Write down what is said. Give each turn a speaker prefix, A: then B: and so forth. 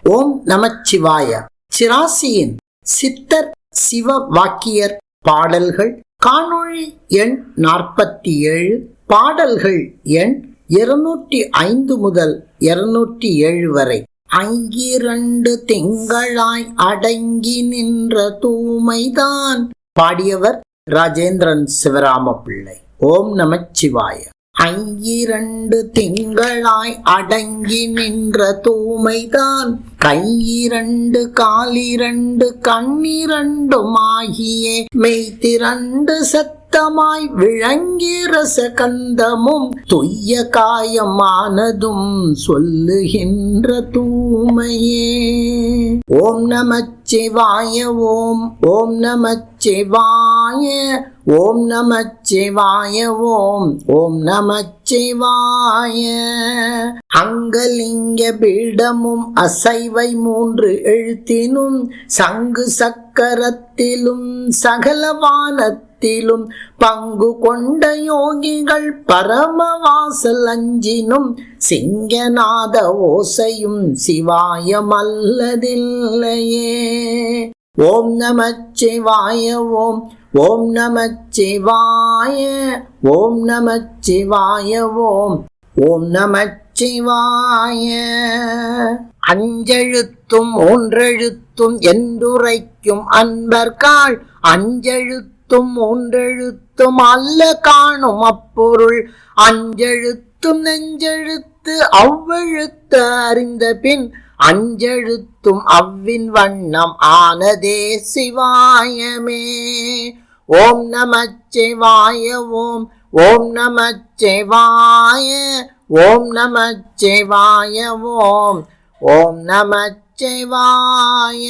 A: ஓம் நமச்சிவாய. சிராசியின் சித்தர் சிவ வாக்கியர் பாடல்கள் காணொளி எண் 47, பாடல்கள் எண் 205 முதல் 207 வரை. ஐங்கிரண்டு திங்களாய் அடங்கி நின்ற தூமைதான். பாடியவர் ராஜேந்திரன் சிவராம பிள்ளை. ஓம் நமச்சிவாய. ஐங்கிரண்டு திங்களாய் அடங்கி நின்ற தூமைதான், கையிரண்டு காலிரண்டு கண்ணிரண்டுமாகிய மெய்திரண்டு சத்தமாய் விளங்கி ரசகந்தமும் துய்ய காயமானதும் சொல்லுகின்ற தூமையே. ஓம் நமச்சிவாய. ஓம் நமச்சிவாய. ஓம் நமச்சிவாய. ஓம் நமச்சிவாய. அங்கலிங்க பீடமும் அசைவை 3 எழுத்தினும் சங்கு சக்கரத்திலும் சகலவானத்திலும் பங்கு கொண்ட யோகிகள் பரமவாசல் அஞ்சினும் சிங்கநாத ஓசையும் சிவாயமல்லதில்லையே. ஓம் நமச்சிவாய. ஓம் நமச்சிவாய. ஓம் நமச்சிவாய. ஓம் நமச்சிவாய. அஞ்செழுத்தும் 3 எழுத்தும் என்றுரைக்கும் அன்பர்காள், அஞ்செழுத்தும் 3 எழுத்தும் அல்ல காணும் அப்பொருள், அஞ்செழுத்தும் நெஞ்செழுத்து அவ்வெழுத்து அறிந்த பின் அஞ்செழுத்தும் அவ்வின் வண்ணம் ஆனதே சிவாயமே. ஓம் நமச்சிவாய. ஓம் நமச்சிவாய. ஓம் நமச்சிவாய. ஓம் நமச்சிவாய.